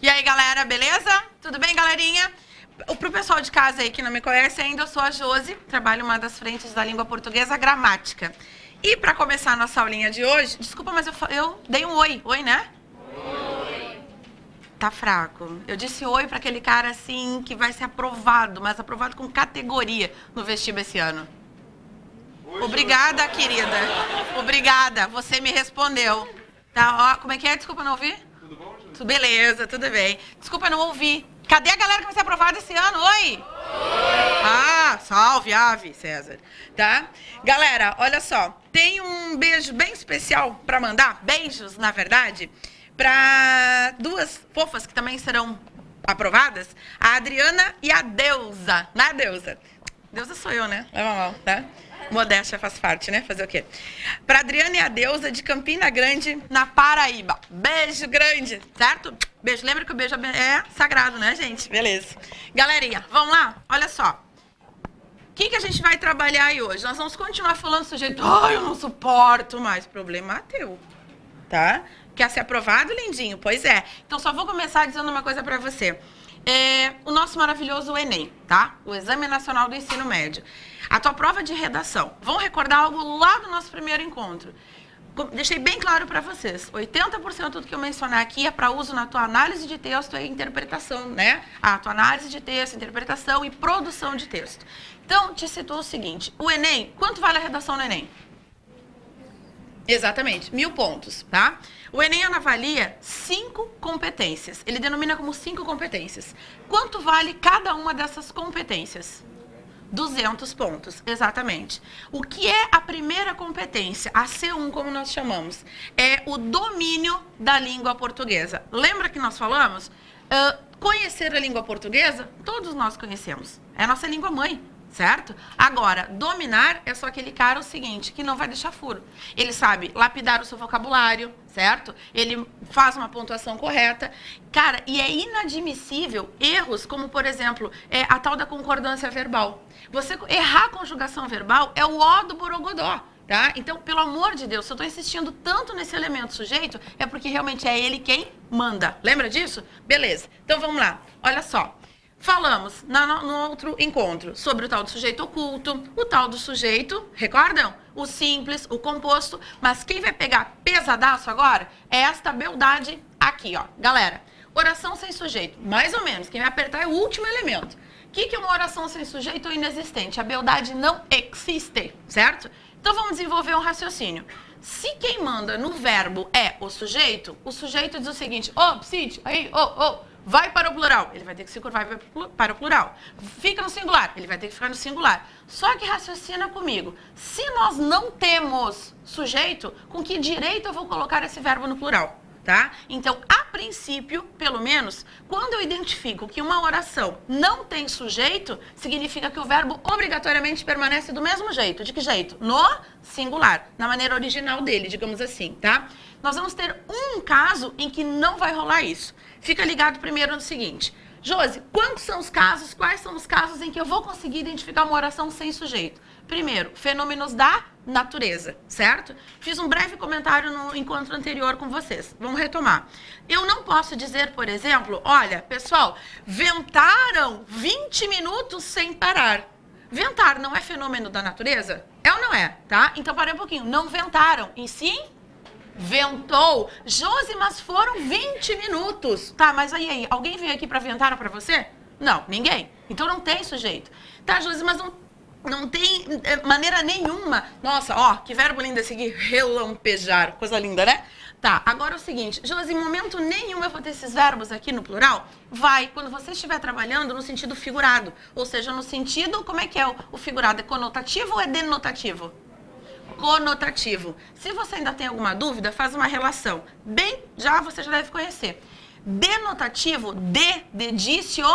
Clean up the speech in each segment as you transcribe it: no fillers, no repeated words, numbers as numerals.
E aí, galera, beleza? Tudo bem, galerinha? Pro pessoal de casa aí que não me conhece ainda, eu sou a Josi, trabalho em uma das frentes da língua portuguesa, gramática. E para começar a nossa aulinha de hoje, desculpa, mas eu dei um oi. Oi, né? Oi. Tá fraco. Eu disse oi para aquele cara assim que vai ser aprovado, mas aprovado com categoria no vestibular esse ano. Oi, obrigada, Josi. Querida. Obrigada, você me respondeu. Tá, ó, como é que é? Desculpa, não ouvi? Tudo bom, Josi? Beleza, tudo bem. Desculpa, não ouvi. Cadê a galera que vai ser aprovada esse ano? Oi? Oi! Ah, salve, ave, César. Tá? Galera, olha só. Tem um beijo bem especial para mandar. Beijos, na verdade, para duas fofas que também serão aprovadas. A Adriana e a Deusa. Não é a Deusa? Deusa sou eu, né? Leva mal, tá? Modéstia faz parte, né? Fazer o quê? Para Adriana e a Deusa de Campina Grande, na Paraíba. Beijo grande, certo? Beijo. Lembra que o beijo é sagrado, né, gente? Beleza. Galerinha, vamos lá? Olha só. O que a gente vai trabalhar aí hoje? Nós vamos continuar falando sujeito. Ai, eu não suporto mais. Problema teu, tá? Quer ser aprovado, lindinho? Pois é. Então, só vou começar dizendo uma coisa para você. O nosso maravilhoso Enem, tá? O Exame Nacional do Ensino Médio. A tua prova de redação. Vão recordar algo lá do nosso primeiro encontro. Deixei bem claro para vocês. 80% do que eu mencionar aqui é para uso na tua análise de texto e interpretação, né? A tua análise de texto, interpretação e produção de texto. Então, te situo o seguinte. O Enem, quanto vale a redação no Enem? Exatamente, 1000 pontos, tá? O Enem avalia 5 competências. Ele denomina como 5 competências. Quanto vale cada uma dessas competências? 200 pontos, exatamente. O que é a primeira competência, a C1, como nós chamamos? É o domínio da língua portuguesa. Lembra que nós falamos? Conhecer a língua portuguesa, todos nós conhecemos. É a nossa língua mãe. Certo? Agora, dominar é só aquele cara o seguinte, que não vai deixar furo. Ele sabe lapidar o seu vocabulário, certo? Ele faz uma pontuação correta. Cara, e é inadmissível erros como, por exemplo, a tal da concordância verbal. Você errar a conjugação verbal é o ó do borogodó, tá? Então, pelo amor de Deus, se eu estou insistindo tanto nesse elemento sujeito, é porque realmente é ele quem manda. Lembra disso? Beleza. Então, vamos lá. Olha só. Falamos no outro encontro sobre o tal do sujeito oculto, o tal do sujeito, recordam? O simples, o composto, mas quem vai pegar pesadaço agora é esta beldade aqui, ó. Galera, oração sem sujeito, mais ou menos, quem vai apertar é o último elemento. O que é uma oração sem sujeito ou inexistente? A beldade não existe, certo? Então vamos desenvolver um raciocínio. Se quem manda no verbo é o sujeito diz o seguinte, psite, aí, vai para o plural, ele vai ter que se curvar para o plural. Fica no singular, ele vai ter que ficar no singular. Só que raciocina comigo. Se nós não temos sujeito, com que direito eu vou colocar esse verbo no plural? Tá? Então, a princípio, pelo menos, quando eu identifico que uma oração não tem sujeito, significa que o verbo obrigatoriamente permanece do mesmo jeito. De que jeito? No singular, na maneira original dele, digamos assim, tá? Nós vamos ter um caso em que não vai rolar isso. Fica ligado primeiro no seguinte. Josi, quais são os casos em que eu vou conseguir identificar uma oração sem sujeito? Primeiro, fenômenos da natureza, certo? Fiz um breve comentário no encontro anterior com vocês. Vamos retomar. Eu não posso dizer, por exemplo, olha, pessoal, ventaram 20 minutos sem parar. Ventar não é fenômeno da natureza? É ou não é? Tá? Então, parei um pouquinho. Não ventaram, e sim ventou. Josi, mas foram 20 minutos. Tá, mas aí, alguém veio aqui para ventar para você? Não, ninguém. Então não tem sujeito. Tá, Josi, mas não tem maneira nenhuma. Nossa, ó, que verbo lindo esse aqui, relampejar. Coisa linda, né? Tá, agora é o seguinte, Josi, em momento nenhum eu vou ter esses verbos aqui no plural? Vai, quando você estiver trabalhando no sentido figurado. Ou seja, no sentido, como é que é o figurado? É conotativo ou é denotativo? Conotativo. Se você ainda tem alguma dúvida, faz uma relação. Você já deve conhecer. Denotativo, dedício,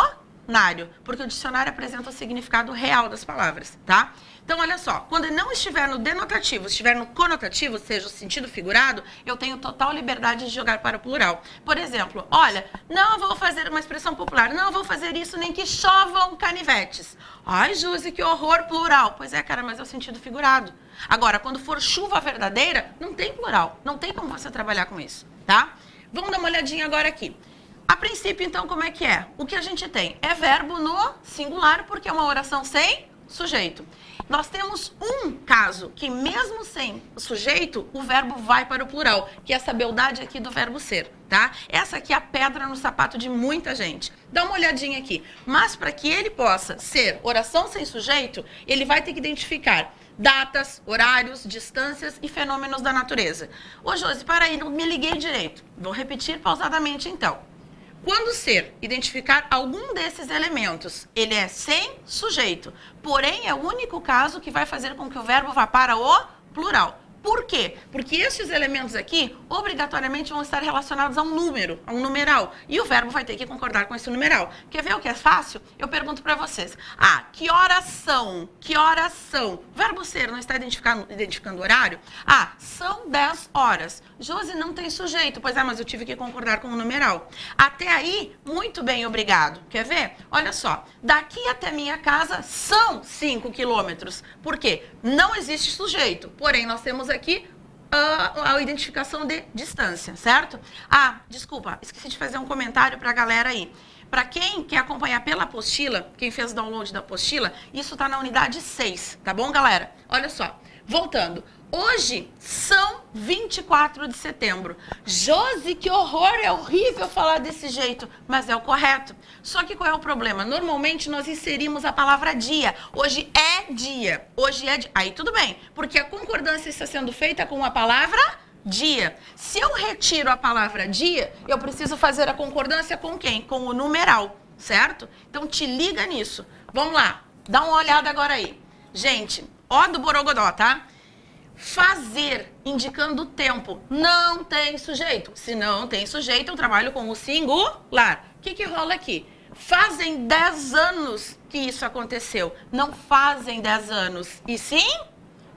dicionário, porque o dicionário apresenta o significado real das palavras, tá? Então, olha só, quando não estiver no denotativo, estiver no conotativo, seja o sentido figurado, eu tenho total liberdade de jogar para o plural. Por exemplo, olha, não vou fazer uma expressão popular, não vou fazer isso nem que chovam canivetes. Ai, Josi, que horror, plural. Pois é, cara, mas é o sentido figurado. Agora, quando for chuva verdadeira, não tem plural, não tem como você trabalhar com isso, tá? Vamos dar uma olhadinha agora aqui. A princípio, então, como é que é? O que a gente tem é verbo no singular, porque é uma oração sem sujeito. Nós temos um caso que, mesmo sem sujeito, o verbo vai para o plural, que é essa beldade aqui do verbo ser, tá? Essa aqui é a pedra no sapato de muita gente. Dá uma olhadinha aqui. Mas, para que ele possa ser oração sem sujeito, ele vai ter que identificar datas, horários, distâncias e fenômenos da natureza. Ô, Josi, para aí, não me liguei direito. Vou repetir pausadamente, então. Quando ser identificar algum desses elementos, ele é sem sujeito, porém é o único caso que vai fazer com que o verbo vá para o plural. Por quê? Porque esses elementos aqui, obrigatoriamente, vão estar relacionados a um número, a um numeral. E o verbo vai ter que concordar com esse numeral. Quer ver o que é fácil? Eu pergunto para vocês. Ah, que horas são? Que horas são? O verbo ser não está identificando o horário? Ah, são 10 horas. Josi, não tem sujeito. Pois é, mas eu tive que concordar com o numeral. Até aí, muito bem, obrigado. Quer ver? Olha só. Daqui até minha casa são 5 quilômetros. Por quê? Não existe sujeito. Porém, nós temos aqui a identificação de distância, certo? Ah, desculpa, esqueci de fazer um comentário para a galera aí. Para quem quer acompanhar pela apostila, quem fez o download da apostila, isso está na unidade 6, tá bom, galera? Olha só, voltando. Hoje são 24 de setembro. Josi, que horror, é horrível falar desse jeito, mas é o correto. Só que qual é o problema? Normalmente nós inserimos a palavra dia. Hoje é dia. Hoje é dia. Aí tudo bem, porque a concordância está sendo feita com a palavra dia. Se eu retiro a palavra dia, eu preciso fazer a concordância com quem? Com o numeral, certo? Então te liga nisso. Vamos lá, dá uma olhada agora aí. Gente, ó do Borogodó, tá? Fazer, indicando o tempo, não tem sujeito. Se não tem sujeito, eu trabalho com o singular. O que rola aqui? Fazem 10 anos que isso aconteceu. Não fazem 10 anos, e sim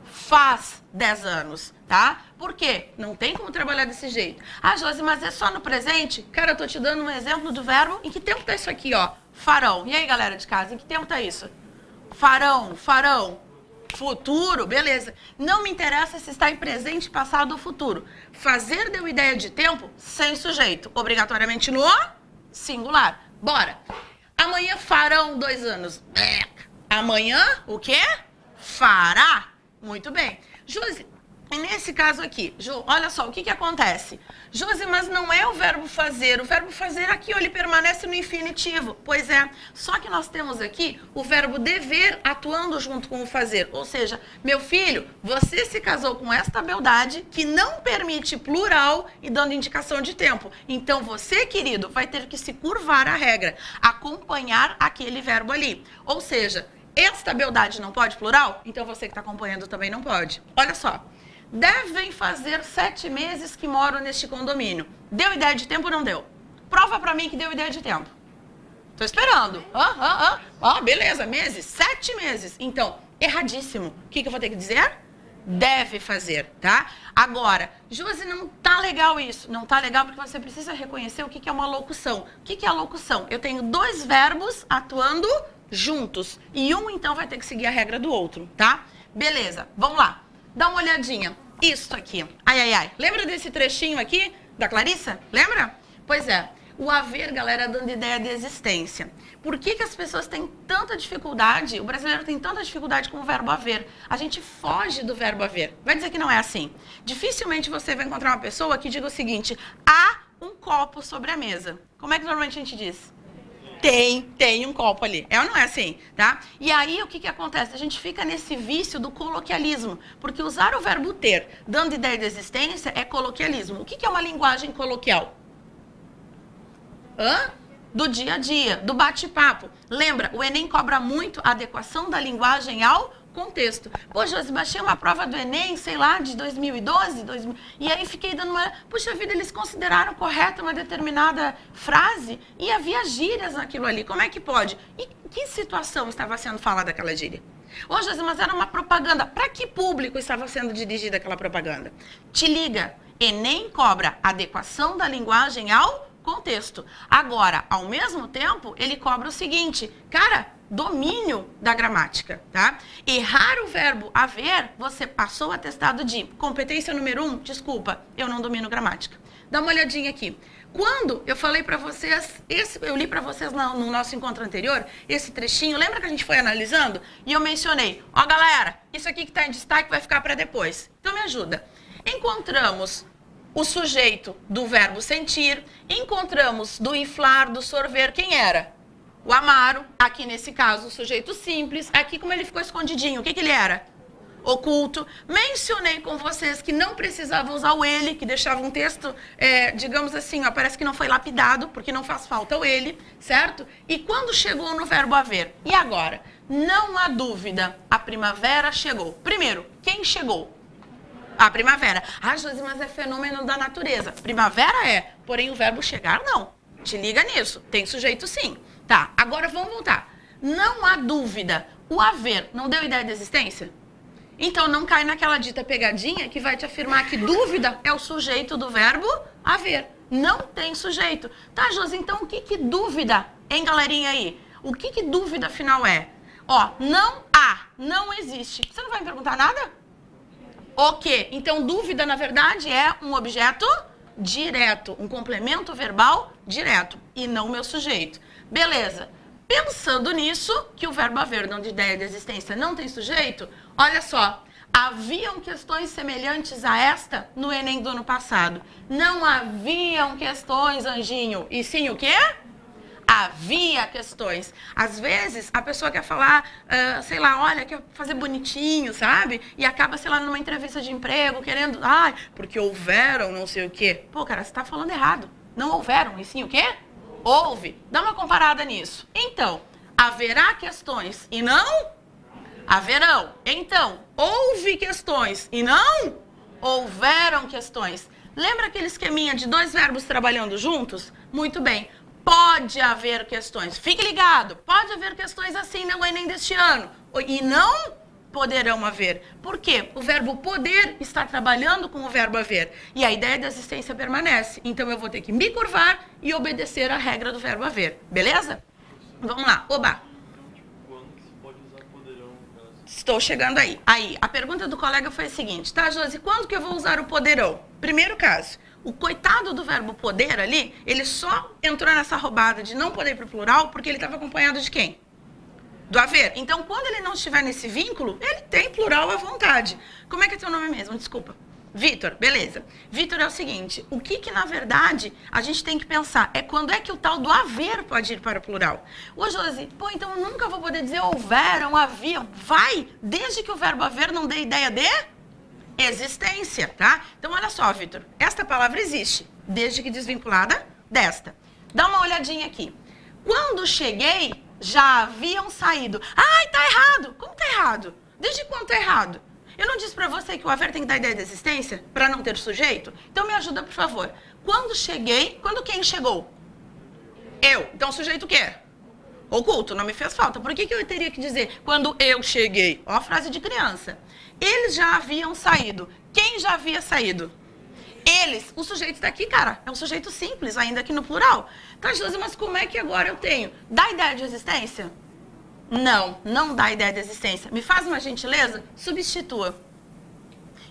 faz 10 anos, tá? Por quê? Não tem como trabalhar desse jeito. Ah, Josi, mas é só no presente? Cara, eu tô te dando um exemplo do verbo. Em que tempo tá isso aqui, ó? Farão. E aí, galera de casa, em que tempo tá isso? Farão, farão. Futuro, beleza. Não me interessa se está em presente, passado ou futuro. Fazer deu ideia de tempo sem sujeito. Obrigatoriamente no singular. Bora. Amanhã farão 2 anos. Amanhã, o quê? Fará. Muito bem. Josi, nesse caso aqui, olha só, o que acontece? Josi, mas não é o verbo fazer. O verbo fazer aqui, ó, ele permanece no infinitivo. Pois é, só que nós temos aqui o verbo dever atuando junto com o fazer. Ou seja, meu filho, você se casou com esta beldade que não permite plural e dando indicação de tempo. Então você, querido, vai ter que se curvar à regra, acompanhar aquele verbo ali. Ou seja, esta beldade não pode plural? Então você que está acompanhando também não pode. Olha só. Devem fazer 7 meses que moram neste condomínio. Deu ideia de tempo ou não deu? Prova pra mim que deu ideia de tempo. Tô esperando. Beleza, meses. 7 meses. Então, erradíssimo. O que eu vou ter que dizer? Deve fazer, tá? Agora, Josi, não tá legal isso. Não tá legal porque você precisa reconhecer o que é uma locução. O que é a locução? Eu tenho 2 verbos atuando juntos. E um, então, vai ter que seguir a regra do outro, tá? Beleza, vamos lá. Dá uma olhadinha. Isso aqui. Ai, ai, ai. Lembra desse trechinho aqui da Clarissa? Lembra? Pois é. O haver, galera, dando ideia de existência. Por que as pessoas têm tanta dificuldade, o brasileiro tem tanta dificuldade com o verbo haver? A gente foge do verbo haver. Vai dizer que não é assim. Dificilmente você vai encontrar uma pessoa que diga o seguinte: há um copo sobre a mesa. Como é que normalmente a gente diz? Tem um copo ali. É ou não é assim, tá? E aí, o que acontece? A gente fica nesse vício do coloquialismo, porque usar o verbo ter, dando ideia de existência, é coloquialismo. O que é uma linguagem coloquial? Do dia a dia, do bate-papo. Lembra, o Enem cobra muito a adequação da linguagem ao contexto. Pô, Josi, baixei uma prova do Enem, sei lá, de 2012, e aí fiquei dando uma... Puxa vida, eles consideraram correta uma determinada frase e havia gírias naquilo ali. Como é que pode? E que situação estava sendo falada aquela gíria? Ô, Josi, mas era uma propaganda. Para que público estava sendo dirigida aquela propaganda? Te liga, Enem cobra adequação da linguagem ao contexto. Agora, ao mesmo tempo, ele cobra o seguinte, cara, domínio da gramática, tá? Errar o verbo haver, você passou o atestado de competência número 1, desculpa, eu não domino gramática. Dá uma olhadinha aqui. Quando eu falei para vocês, eu li para vocês no nosso encontro anterior, esse trechinho, lembra que a gente foi analisando? E eu mencionei, ó galera, isso aqui que está em destaque vai ficar para depois. Então me ajuda. Encontramos o sujeito do verbo sentir, encontramos do inflar, do sorver, quem era? O Amaro, aqui nesse caso o sujeito simples, aqui como ele ficou escondidinho, o que ele era? Oculto. Mencionei com vocês que não precisava usar o ele, que deixava um texto, digamos assim, ó, parece que não foi lapidado, porque não faz falta o ele, certo? E quando chegou no verbo haver? E agora? Não há dúvida, a primavera chegou. Primeiro, quem chegou? A primavera. Ah, Josi, mas é fenômeno da natureza. Primavera é, porém o verbo chegar não. Te liga nisso, tem sujeito sim. Tá, agora vamos voltar. Não há dúvida, o haver não deu ideia de existência? Então não cai naquela dita pegadinha que vai te afirmar que dúvida é o sujeito do verbo haver. Não tem sujeito. Tá, Josi, então o que dúvida, hein, galerinha aí? O que dúvida afinal é? Ó, não há, não existe. Você não vai me perguntar nada? O quê? Então, dúvida, na verdade, é um objeto direto, um complemento verbal direto, e não meu sujeito. Beleza. Pensando nisso, que o verbo haver, não de ideia de existência, não tem sujeito, olha só, haviam questões semelhantes a esta no Enem do ano passado. Não haviam questões, anjinho, e sim o quê? Havia questões. Às vezes, a pessoa quer falar, sei lá, olha, quer fazer bonitinho, sabe? E acaba, sei lá, numa entrevista de emprego, querendo, porque houveram não sei o quê. Pô, cara, você tá falando errado. Não houveram, e sim o quê? Houve. Dá uma comparada nisso. Então, haverá questões e não haverão. Então, houve questões e não houveram questões. Lembra aquele esqueminha de dois verbos trabalhando juntos? Muito bem. Pode haver questões. Fique ligado. Pode haver questões assim no Enem deste ano. E não poderão haver. Por quê? O verbo poder está trabalhando com o verbo haver. E a ideia da existência permanece. Então, eu vou ter que me curvar e obedecer à regra do verbo haver. Beleza? Vamos lá. Oba. Quando se pode usar poderão? Estou chegando aí. Aí, a pergunta do colega foi a seguinte. Tá, Josi, quando que eu vou usar o poderão? Primeiro caso. O coitado do verbo poder ali, ele só entrou nessa roubada de não poder ir para o plural porque ele estava acompanhado de quem? Do haver. Então, quando ele não estiver nesse vínculo, ele tem plural à vontade. Como é que é teu nome mesmo? Desculpa. Vitor, beleza. Vitor, é o seguinte, o que na verdade a gente tem que pensar é quando é que o tal do haver pode ir para o plural. Ô, Josi, pô, então eu nunca vou poder dizer houveram, haviam. Vai, desde que o verbo haver não dê ideia de existência, tá? Então, olha só, Vitor, esta palavra existe, desde que desvinculada desta. Dá uma olhadinha aqui. Quando cheguei, já haviam saído. Ai, tá errado. Como tá errado? Desde quando tá errado? Eu não disse pra você que o haver tem que dar ideia de existência para não ter sujeito? Então, me ajuda, por favor. Quando cheguei, quando quem chegou? Eu. Então, sujeito o quê? Oculto, não me fez falta. Por que eu teria que dizer quando eu cheguei? Ó a frase de criança. Eles já haviam saído. Quem já havia saído? Eles. O sujeito está aqui, cara. É um sujeito simples, ainda aqui no plural. Tá, Josi, mas como é que agora eu tenho? Dá ideia de existência? Não, não dá ideia de existência. Me faz uma gentileza? Substitua.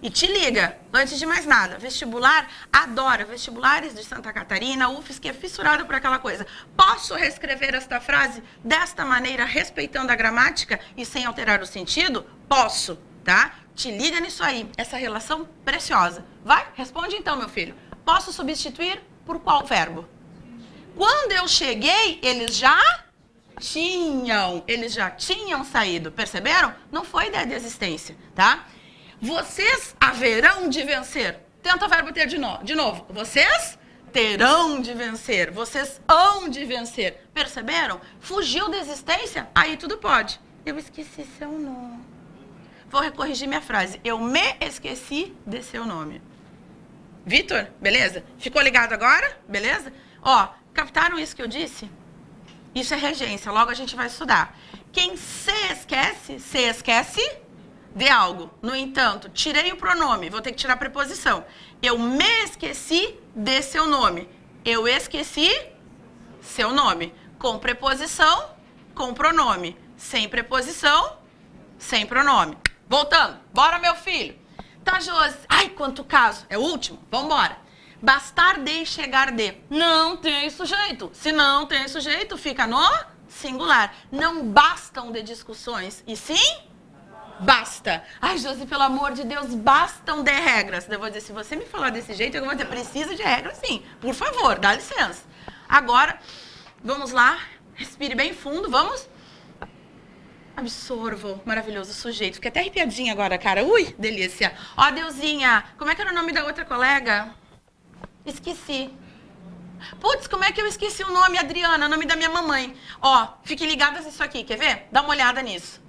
E te liga, antes de mais nada, vestibular adora, vestibulares de Santa Catarina, UFSC é fissurado por aquela coisa. Posso reescrever esta frase desta maneira, respeitando a gramática e sem alterar o sentido? Posso, tá? Te liga nisso aí, essa relação preciosa. Vai, responde então, meu filho. Posso substituir por qual verbo? Quando eu cheguei, eles já tinham saído, perceberam? Não foi ideia de existência, tá? Vocês haverão de vencer. Tenta o verbo ter de novo. Vocês terão de vencer. Vocês hão de vencer. Perceberam? Fugiu da existência? Aí tudo pode. Eu esqueci seu nome. vou corrigir minha frase. Eu me esqueci de seu nome. Vitor, beleza? Ficou ligado agora? Beleza? Ó, captaram isso que eu disse? Isso é regência, logo a gente vai estudar. Quem se esquece de algo. No entanto, tirei o pronome, vou ter que tirar a preposição. Eu me esqueci de seu nome. Eu esqueci seu nome. Com preposição, com pronome. Sem preposição, sem pronome. Voltando. Bora, meu filho. Tá, Josi. Ai, quanto caso. É o último? Vambora. Bastar de e chegar de. Não tem sujeito. Se não tem sujeito, fica no singular. Não bastam de discussões. E sim, basta. Ai, Josi, pelo amor de Deus, bastam de regras. Eu vou dizer, se você me falar desse jeito, eu vou dizer, precisa de regras sim. Por favor, dá licença. Agora, vamos lá. Respire bem fundo, vamos. Absorvo, maravilhoso sujeito. Fiquei até arrepiadinha agora, cara. Ui, delícia. Ó, Deusinha, como é que era o nome da outra colega? Esqueci. Putz, como é que eu esqueci o nome, Adriana? O nome da minha mamãe. Ó, fiquem ligadas nisso aqui, quer ver? Dá uma olhada nisso.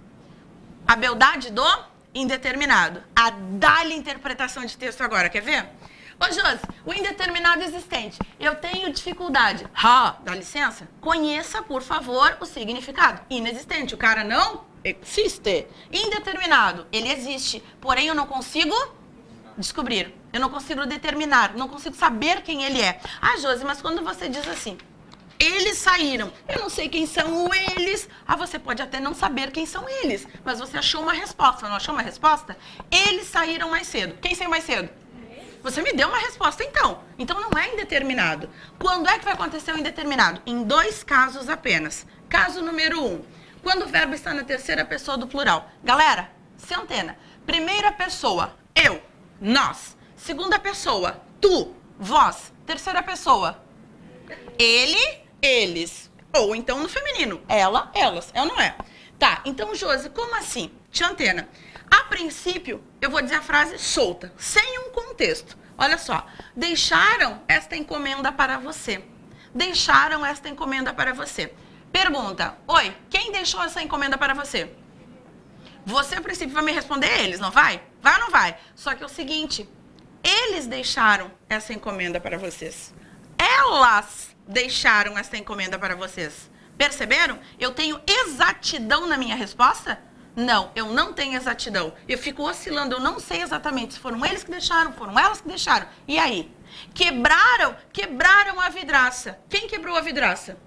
A beldade do indeterminado. A dá-lhe interpretação de texto agora, quer ver? Ô, Josi, o indeterminado existente. Eu tenho dificuldade. Dá licença? Conheça, por favor, o significado. Inexistente. O cara não existe. Indeterminado. Ele existe. Porém, eu não consigo descobrir. Eu não consigo determinar. Não consigo saber quem ele é. Ah, Josi, mas quando você diz assim, eles saíram, eu não sei quem são eles. Ah, você pode até não saber quem são eles. Mas você achou uma resposta. Não achou uma resposta? Eles saíram mais cedo. Quem saiu mais cedo? Você me deu uma resposta, então. Então, não é indeterminado. Quando é que vai acontecer o indeterminado? Em 2 casos apenas. Caso número 1. Quando o verbo está na terceira pessoa do plural. Galera, se antena. Primeira pessoa, eu, nós. Segunda pessoa, tu, vós. Terceira pessoa, ele, eles. Ou então no feminino, ela, elas. É ou não é? Tá, então, Josi, como assim? Te antena. A princípio, eu vou dizer a frase solta, sem um contexto. Olha só, deixaram esta encomenda para você. Deixaram esta encomenda para você. Pergunta, oi, quem deixou essa encomenda para você? Você, a princípio, vai me responder eles, não vai? Vai ou não vai? Só que é o seguinte, eles deixaram essa encomenda para vocês. Elas deixaram essa encomenda para vocês. Perceberam? Eu tenho exatidão na minha resposta? Não, eu não tenho exatidão. Eu fico oscilando, eu não sei exatamente se foram eles que deixaram, foram elas que deixaram. E aí? Quebraram a vidraça. Quem quebrou a vidraça?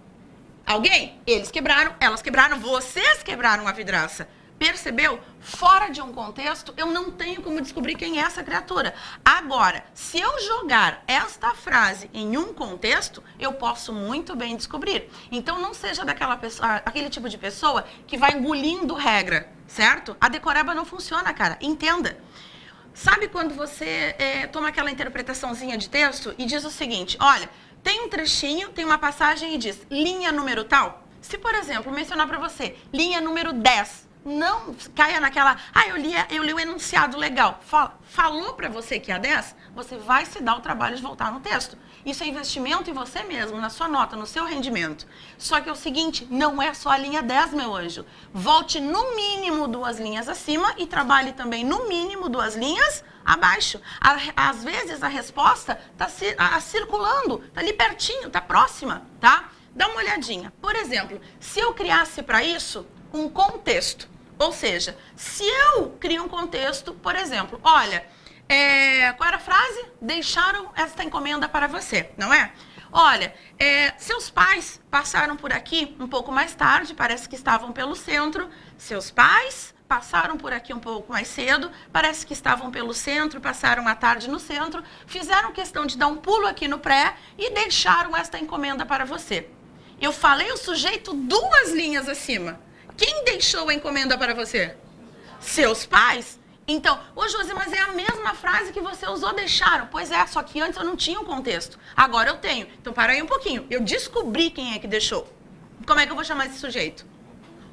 Alguém? Eles quebraram, elas quebraram, vocês quebraram a vidraça. Percebeu? Fora de um contexto, eu não tenho como descobrir quem é essa criatura. Agora, se eu jogar esta frase em um contexto, eu posso muito bem descobrir. Então, não seja daquela pessoa, aquele tipo de pessoa que vai engolindo regra, certo? A decoreba não funciona, cara. Entenda. Sabe quando você toma aquela interpretaçãozinha de texto e diz o seguinte, olha, tem um trechinho, tem uma passagem e diz, linha número tal. Se, por exemplo, mencionar para você, linha número 10, não caia naquela, eu li o enunciado legal. Falou para você que é a 10, você vai se dar o trabalho de voltar no texto. Isso é investimento em você mesmo, na sua nota, no seu rendimento. Só que é o seguinte, não é só a linha 10, meu anjo. Volte no mínimo 2 linhas acima e trabalhe também no mínimo 2 linhas abaixo. Às vezes a resposta está circulando, está ali pertinho, está próxima, tá? Dá uma olhadinha. Por exemplo, se eu criasse para isso um contexto, ou seja, se eu crio um contexto, por exemplo, olha, qual era a frase? Deixaram esta encomenda para você, não é? Olha, seus pais passaram por aqui um pouco mais tarde, parece que estavam pelo centro. Seus pais passaram por aqui um pouco mais cedo, parece que estavam pelo centro, passaram a tarde no centro, fizeram questão de dar um pulo aqui no pré e deixaram esta encomenda para você. Eu falei o sujeito 2 linhas acima. Quem deixou a encomenda para você? Seus pais? Então, ô Josi, mas é a mesma frase que você usou, deixaram. Pois é, só que antes eu não tinha um contexto. Agora eu tenho. Então, para aí um pouquinho. Eu descobri quem é que deixou. Como é que eu vou chamar esse sujeito?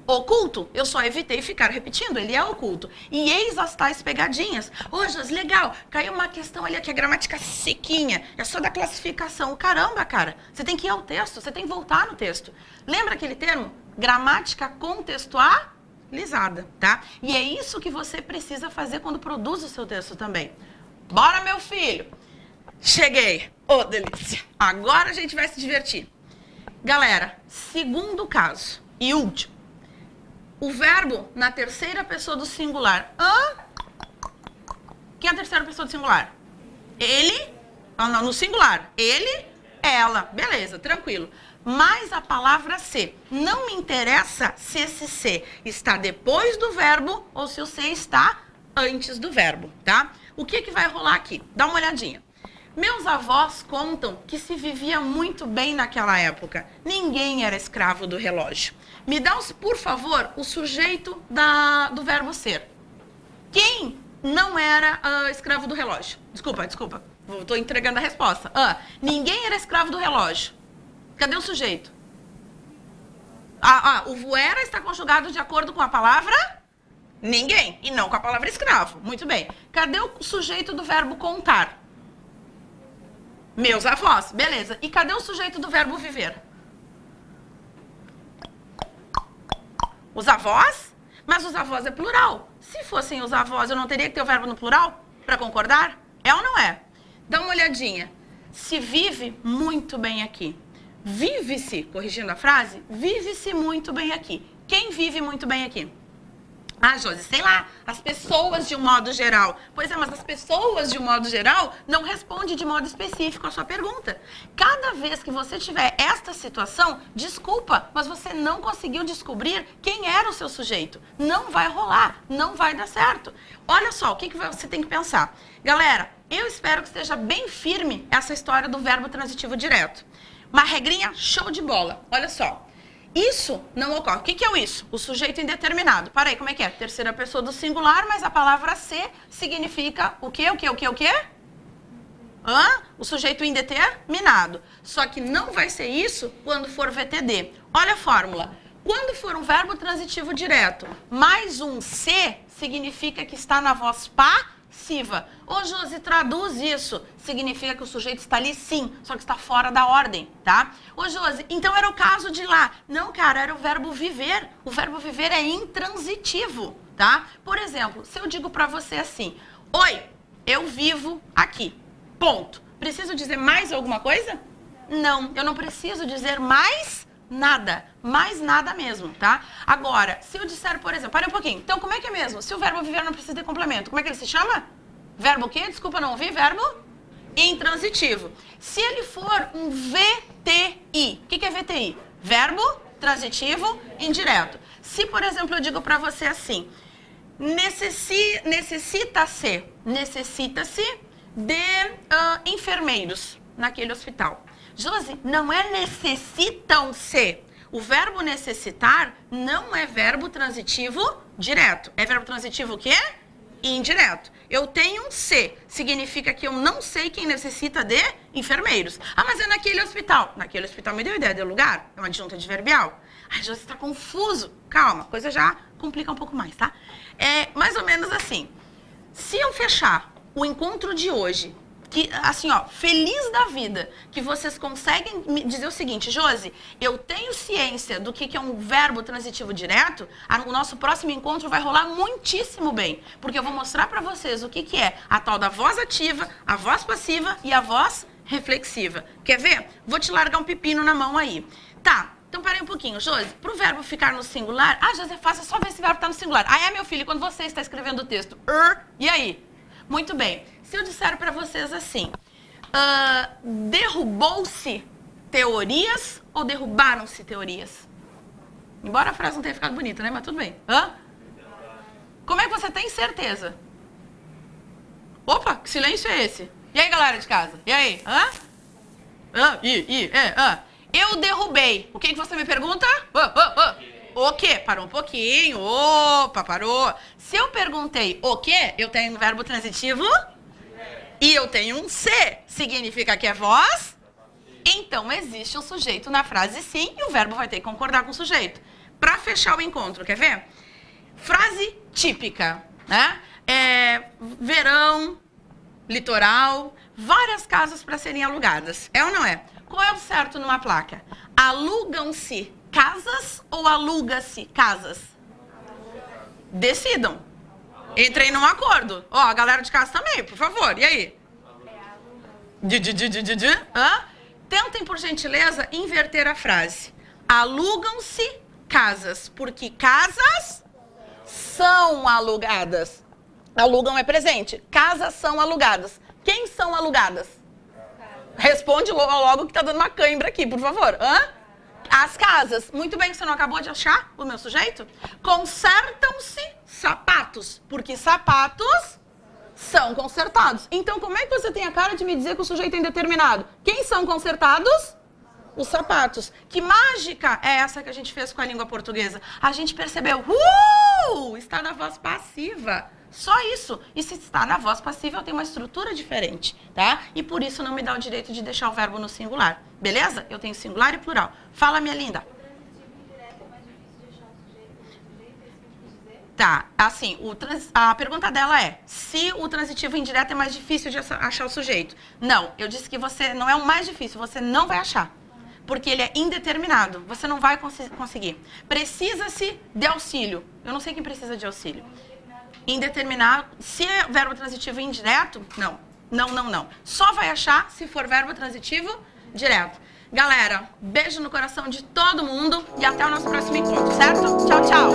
Oculto? Eu só evitei ficar repetindo. Ele é oculto. E eis as tais pegadinhas. Ô Josi, legal. Caiu uma questão ali que a gramática sequinha. É só da classificação. Caramba, cara. Você tem que ir ao texto. Você tem que voltar no texto. Lembra aquele termo? Gramática contextualizada. finalizada, tá? E é isso que você precisa fazer quando produz o seu texto também. Bora, meu filho! Cheguei! Ô, delícia! Agora a gente vai se divertir. Galera, segundo caso e último. O verbo na terceira pessoa do singular. Quem é a terceira pessoa do singular? Ele, não, no singular. Ele, ela. Beleza, tranquilo. Mas a palavra ser. Não me interessa se esse ser está depois do verbo ou se o ser está antes do verbo, tá? O que vai rolar aqui? Dá uma olhadinha. Meus avós contam que se vivia muito bem naquela época. Ninguém era escravo do relógio. Me dá, por favor, o sujeito do verbo ser. Quem não era escravo do relógio? Desculpa. Estou entregando a resposta. Ninguém era escravo do relógio. Cadê o sujeito? O era está conjugado de acordo com a palavra ninguém e não com a palavra escravo. Muito bem. Cadê o sujeito do verbo contar? Meus avós. Beleza. E cadê o sujeito do verbo viver? Os avós? Mas os avós é plural. Se fossem os avós, eu não teria que ter o verbo no plural para concordar? É ou não é? Dá uma olhadinha. Se vive muito bem aqui. Vive-se, corrigindo a frase, vive-se muito bem aqui. Quem vive muito bem aqui? Josi, sei lá, as pessoas de um modo geral. Pois é, mas as pessoas de um modo geral não respondem de modo específico a sua pergunta. Cada vez que você tiver esta situação, desculpa, mas você não conseguiu descobrir quem era o seu sujeito. Não vai rolar, não vai dar certo. Olha só, o que você tem que pensar. Galera, eu espero que esteja bem firme essa história do verbo transitivo direto. Uma regrinha show de bola, olha só. Isso não ocorre. O que é o isso? O sujeito indeterminado. Para aí, como é que é? Terceira pessoa do singular, mas a palavra ser significa o quê? O quê? O sujeito indeterminado. Só que não vai ser isso quando for VTD. Olha a fórmula. Quando for um verbo transitivo direto, mais um ser, significa que está na voz passiva. Ô, Josi, traduz isso. Significa que o sujeito está ali, sim, só que está fora da ordem, tá? Ô, Josi, então era o caso de lá. Não, cara, era o verbo viver. O verbo viver é intransitivo, tá? Por exemplo, se eu digo pra você assim, oi, eu vivo aqui, ponto. Preciso dizer mais alguma coisa? Não, eu não preciso dizer mais nada mesmo, tá? Agora, se eu disser, por exemplo, para um pouquinho, então como é que é mesmo? Se o verbo viver não precisa de complemento, como é que ele se chama? Verbo o quê? Desculpa, não ouvi. Verbo intransitivo. Se ele for um VTI, o que é VTI? Verbo transitivo indireto. Se, por exemplo, eu digo para você assim, necessita-se de enfermeiros naquele hospital. Josi, não é necessitam-se. O verbo necessitar não é verbo transitivo direto. É verbo transitivo o quê? Indireto. Eu tenho um se, significa que eu não sei quem necessita de enfermeiros. Mas é naquele hospital. Naquele hospital me deu ideia do lugar? É uma adjunta adverbial. Já está confuso. Calma, a coisa já complica um pouco mais, tá? É mais ou menos assim. Se eu fechar o encontro de hoje, que, assim, ó, feliz da vida, que vocês conseguem me dizer o seguinte, Josi, eu tenho ciência do que é um verbo transitivo direto, o nosso próximo encontro vai rolar muitíssimo bem, porque eu vou mostrar para vocês o que é a tal da voz ativa, a voz passiva e a voz reflexiva. Quer ver? Vou te largar um pepino na mão aí. Tá, então parei um pouquinho, Josi, para o verbo ficar no singular, Josi, é fácil, é só ver se o verbo está no singular. Meu filho, quando você está escrevendo o texto, e aí? Muito bem. Se eu disser para vocês assim, derrubou-se teorias ou derrubaram-se teorias? Embora a frase não tenha ficado bonita, né? Mas tudo bem. Como é que você tem certeza? Opa, que silêncio é esse? E aí, galera de casa? E aí? Eu derrubei. O que você me pergunta? O quê? Parou um pouquinho. Opa, parou. Se eu perguntei o quê, eu tenho um verbo transitivo e eu tenho um se. Significa que é voz. Então, existe um sujeito na frase sim e o verbo vai ter que concordar com o sujeito. Para fechar o encontro, quer ver? Frase típica, né? Verão, litoral, várias casas para serem alugadas. É ou não é? Qual é o certo numa placa? Alugam-se casas ou aluga-se casas? Decidam. Entrem num acordo. Ó, a galera de casa também, por favor. E aí? Tentem, por gentileza, inverter a frase. Alugam-se casas, porque casas são alugadas. Alugam é presente. Casas são alugadas. Quem são alugadas? Responde logo que tá dando uma cãibra aqui, por favor. As casas. Muito bem, você não acabou de achar o meu sujeito? Consertam-se sapatos, porque sapatos são consertados. Então, como é que você tem a cara de me dizer que o sujeito é indeterminado? Quem são consertados? Os sapatos. Que mágica é essa que a gente fez com a língua portuguesa? A gente percebeu, está na voz passiva. Só isso. E se está na voz passiva, eu tenho uma estrutura diferente, tá? E por isso não me dá o direito de deixar o verbo no singular. Beleza? Eu tenho singular e plural. Fala, minha linda. Tá, assim, a pergunta dela é, se o transitivo indireto é mais difícil de achar o sujeito. Não, eu disse que você não é o mais difícil, você não vai achar. Porque ele é indeterminado, você não vai conseguir. Precisa-se de auxílio. Eu não sei quem precisa de auxílio. Indeterminado, se é verbo transitivo indireto, não. Não. Só vai achar se for verbo transitivo direto. Galera, beijo no coração de todo mundo e até o nosso próximo encontro, certo? Tchau, tchau!